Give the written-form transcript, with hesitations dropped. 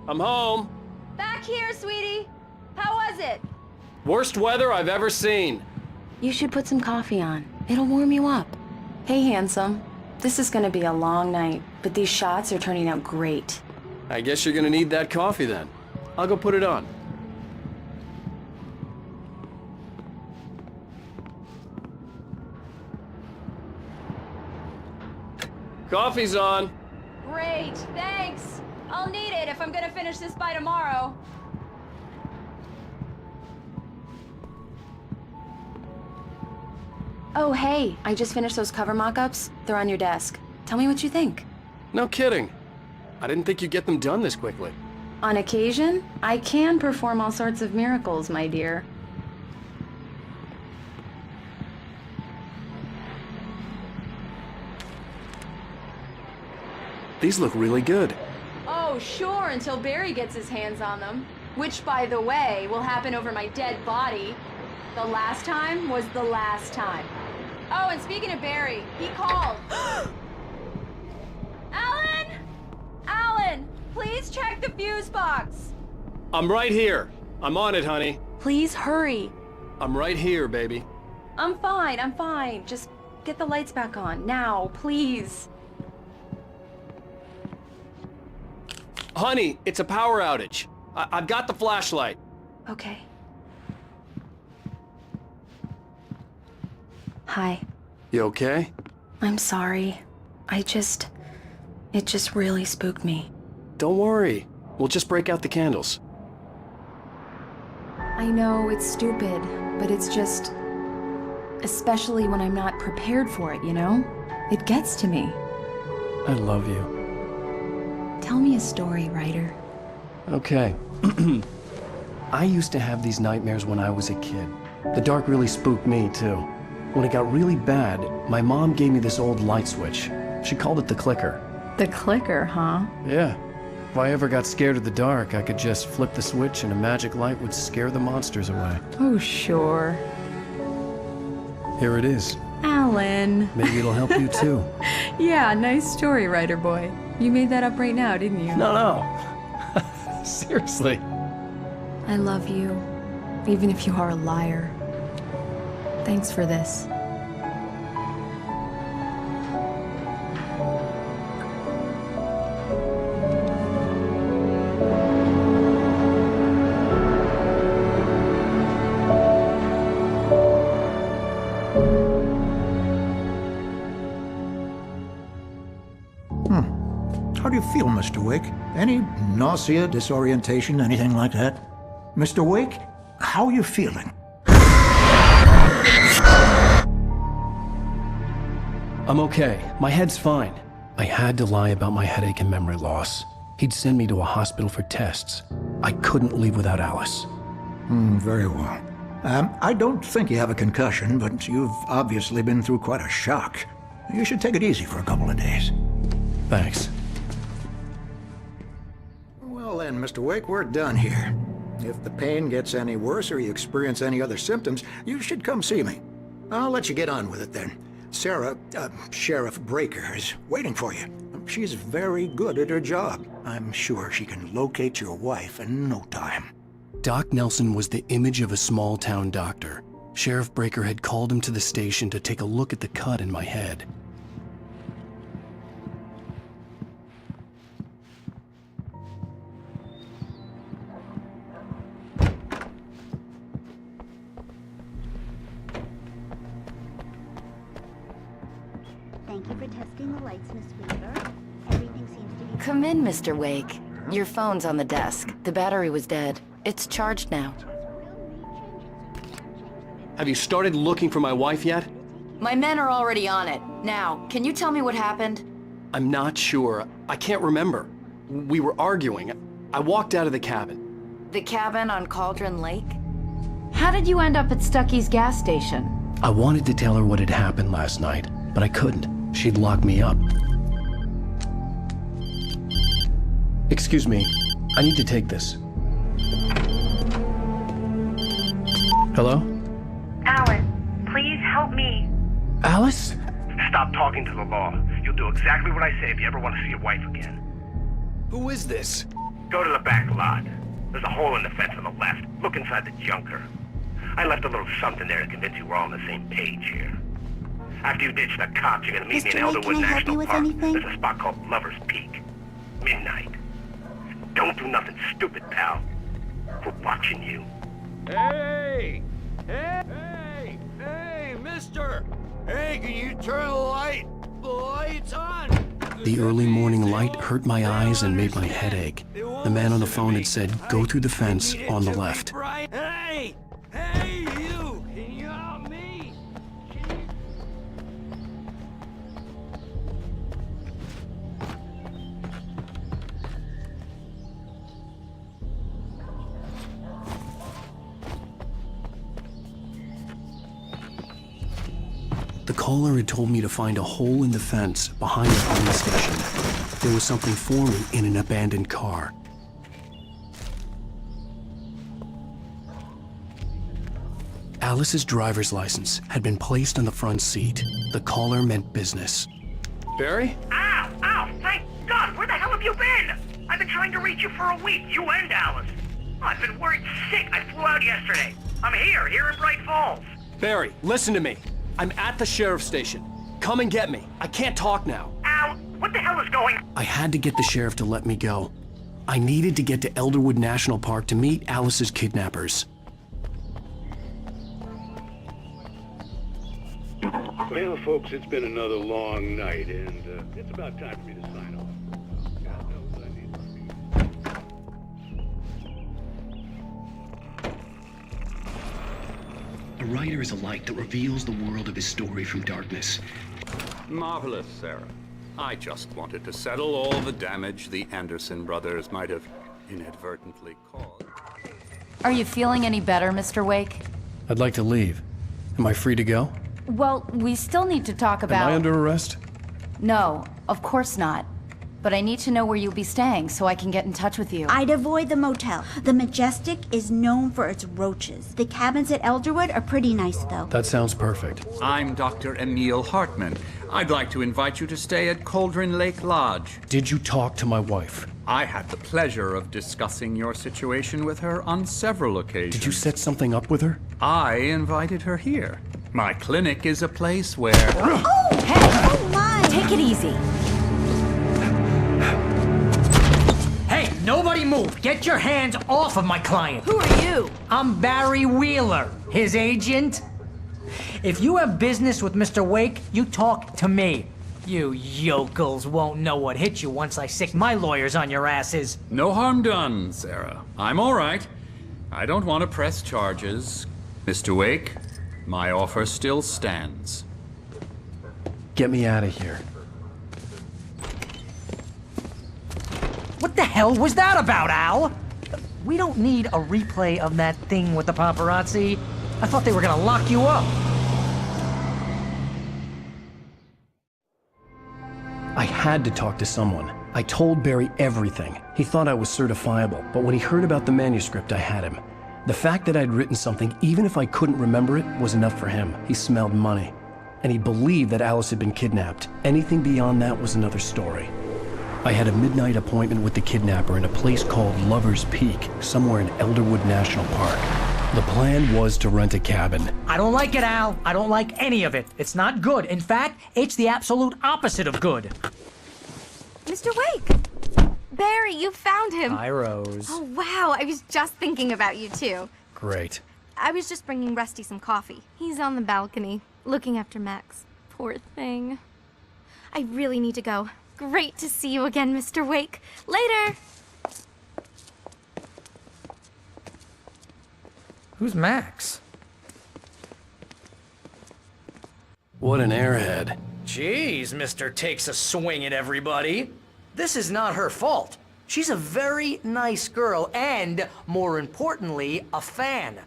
I'm home. Back here, sweetie. How was it? Worst weather I've ever seen. You should put some coffee on. It'll warm you up. Hey, handsome. This is gonna be a long night, but these shots are turning out great. I guess you're gonna need that coffee then. I'll go put it on. Coffee's on. Great, thanks. I'll need it if I'm gonna finish this by tomorrow. Oh, hey, I just finished those cover mock-ups. They're on your desk. Tell me what you think. No kidding. I didn't think you'd get them done this quickly. On occasion, I can perform all sorts of miracles, my dear. These look really good. Oh, sure, until Barry gets his hands on them. Which, by the way, will happen over my dead body. The last time was the last time. Oh, and speaking of Barry, he called. Alan! Alan, please check the fuse box. I'm right here. I'm on it, honey. Please hurry. I'm right here, baby. I'm fine. Just get the lights back on, now, please. Honey, it's a power outage. I've got the flashlight. Okay. Hi. You okay? I'm sorry. It just really spooked me. Don't worry. We'll just break out the candles. I know it's stupid, but it's just... especially when I'm not prepared for it, you know? It gets to me. I love you. Tell me a story, writer. Okay. I used to have these nightmares when I was a kid. The dark really spooked me, too. When it got really bad, my mom gave me this old light switch. She called it the clicker. The clicker, huh? Yeah. If I ever got scared of the dark, I could just flip the switch and a magic light would scare the monsters away. Oh, sure. Here it is. Alan. Maybe it'll help you, too. Yeah, nice story, writer boy. You made that up right now, didn't you? No. Seriously. I love you, even if you are a liar. Thanks for this. How do you feel, Mr. Wake? Any nausea, disorientation, anything like that? Mr. Wake, how are you feeling? I'm okay. My head's fine. I had to lie about my headache and memory loss. He'd send me to a hospital for tests. I couldn't leave without Alice. Very well. I don't think you have a concussion, but you've obviously been through quite a shock. You should take it easy for a couple of days. Thanks. Well then, Mr. Wake, we're done here. If the pain gets any worse or you experience any other symptoms, you should come see me. I'll let you get on with it then. Sarah, Sheriff Breaker, is waiting for you. She's very good at her job. I'm sure she can locate your wife in no time. Doc Nelson was the image of a small-town doctor. Sheriff Breaker had called him to the station to take a look at the cut in my head. Thank you for testing the lights, Miss Weaver. Everything seems to be... Come in, Mr. Wake. Your phone's on the desk. The battery was dead. It's charged now. Have you started looking for my wife yet? My men are already on it. Now, can you tell me what happened? I'm not sure. I can't remember. We were arguing. I walked out of the cabin. The cabin on Cauldron Lake? How did you end up at Stucky's gas station? I wanted to tell her what had happened last night, but I couldn't. She'd lock me up. Excuse me. I need to take this. Hello? Alan, please help me. Alice? Stop talking to the law. You'll do exactly what I say if you ever want to see your wife again. Who is this? Go to the back lot. There's a hole in the fence on the left. Look inside the junker. I left a little something there to convince you we're all on the same page here. After you ditch the cops, you're gonna meet me in Mr. Wake, Elderwood can I help you National with Park. anything? There's a spot called Lover's Peak. Midnight. Don't do nothing stupid, pal. We're watching you. Hey! Hey! Hey, mister! Hey, can you turn the light? The light's on! The early morning light hurt my eyes and made my head ache. The man on the phone had said, go through the fence on the left. Hey! Hey, you! Can you help me? The caller had told me to find a hole in the fence behind the police station. There was something forming in an abandoned car. Alice's driver's license had been placed on the front seat. The caller meant business. Barry? Ow! Ow! Thank God! Where the hell have you been? I've been trying to reach you for a week, you and Alice. I've been worried sick. I flew out yesterday. I'm here in Bright Falls. Barry, listen to me. I'm at the sheriff's station. Come and get me. I can't talk now. Ow! What the hell is going on? I had to get the sheriff to let me go. I needed to get to Elderwood National Park to meet Alice's kidnappers. Well, folks, it's been another long night, and it's about time for me to sign off. God knows I need to A writer is a light that reveals the world of his story from darkness. Marvelous, Sarah. I just wanted to settle all the damage the Anderson brothers might have inadvertently caused. Are you feeling any better, Mr. Wake? I'd like to leave. Am I free to go? Well, we still need to talk about... Am I under arrest? No, of course not. But I need to know where you'll be staying so I can get in touch with you. I'd avoid the motel. The Majestic is known for its roaches. The cabins at Elderwood are pretty nice, though. That sounds perfect. I'm Dr. Emil Hartman. I'd like to invite you to stay at Cauldron Lake Lodge. Did you talk to my wife? I had the pleasure of discussing your situation with her on several occasions. Did you set something up with her? I invited her here. My clinic is a place where... Oh! Hey! Oh, my! Take it easy. Hey, nobody move! Get your hands off of my client! Who are you? I'm Barry Wheeler, his agent. If you have business with Mr. Wake, you talk to me. You yokels won't know what hit you once I sick my lawyers on your asses. No harm done, Sarah. I'm all right. I don't want to press charges. Mr. Wake, my offer still stands. Get me out of here. What the hell was that about, Al? We don't need a replay of that thing with the paparazzi. I thought they were gonna lock you up. I had to talk to someone. I told Barry everything. He thought I was certifiable, but when he heard about the manuscript, I had him. The fact that I'd written something, even if I couldn't remember it, was enough for him. He smelled money. And he believed that Alice had been kidnapped. Anything beyond that was another story. I had a midnight appointment with the kidnapper in a place called Lover's Peak, somewhere in Elderwood National Park. The plan was to rent a cabin. I don't like it, Al. I don't like any of it. It's not good. In fact, it's the absolute opposite of good. Mr. Wake! Barry, you found him! Hi, Rose. Oh, wow. I was just thinking about you, too. Great. I was just bringing Rusty some coffee. He's on the balcony, looking after Max. Poor thing. I really need to go. Great to see you again, Mr. Wake. Later! Who's Max? What an airhead. Jeez, Mr. Takes a swing at everybody. This is not her fault. She's a very nice girl and, more importantly, a fan.